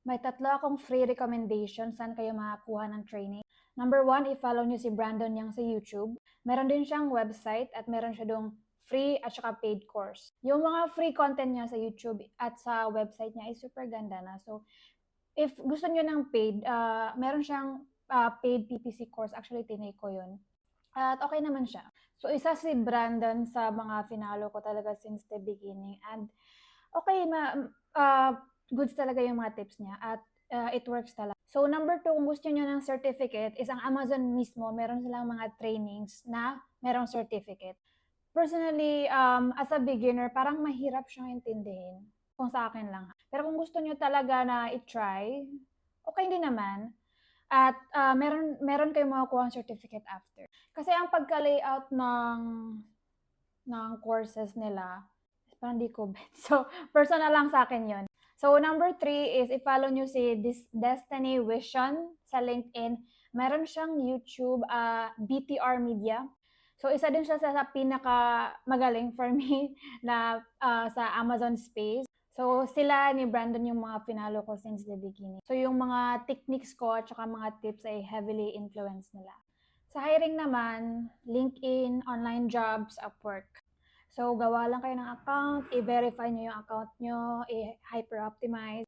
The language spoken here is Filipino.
May tatlo akong free recommendation saan kayo makakuha ng training. Number one, i-follow nyo si Brandon Yang sa YouTube. Meron din siyang website at meron siya dong free at saka paid course. Yung mga free content niya sa YouTube at sa website niya ay super ganda na. So, if gusto niyo ng paid, meron siyang paid PPC course. Actually, tinake ko yun. At okay naman siya. So, isa si Brandon sa mga finalo ko talaga since the beginning. And okay, goods talaga yung mga tips niya at it works talaga. So, number two, kung gusto niyo ng certificate, is ang Amazon mismo, meron silang mga trainings na merong certificate. Personally, as a beginner, parang mahirap siyang intindihin kung sa akin lang. Pero kung gusto niyo talaga na i-try, okay din naman. At meron kayong makukuha certificate after. Kasi ang pagka-layout ng courses nila, parang di ko bet. So, personal lang sa akin yon. So, number three is i-follow nyo si Destiny Vision sa LinkedIn. Meron siyang YouTube, BTR Media. So, isa din siya sa pinaka magaling for me na sa Amazon space. So, sila ni Brandon yung mga finalo ko since the beginning. So, yung mga techniques ko at saka mga tips ay heavily influenced nila. Sa hiring naman, LinkedIn, online jobs, Upwork. So, gawa lang kayo ng account, i-verify nyo yung account nyo, i-hyper-optimize.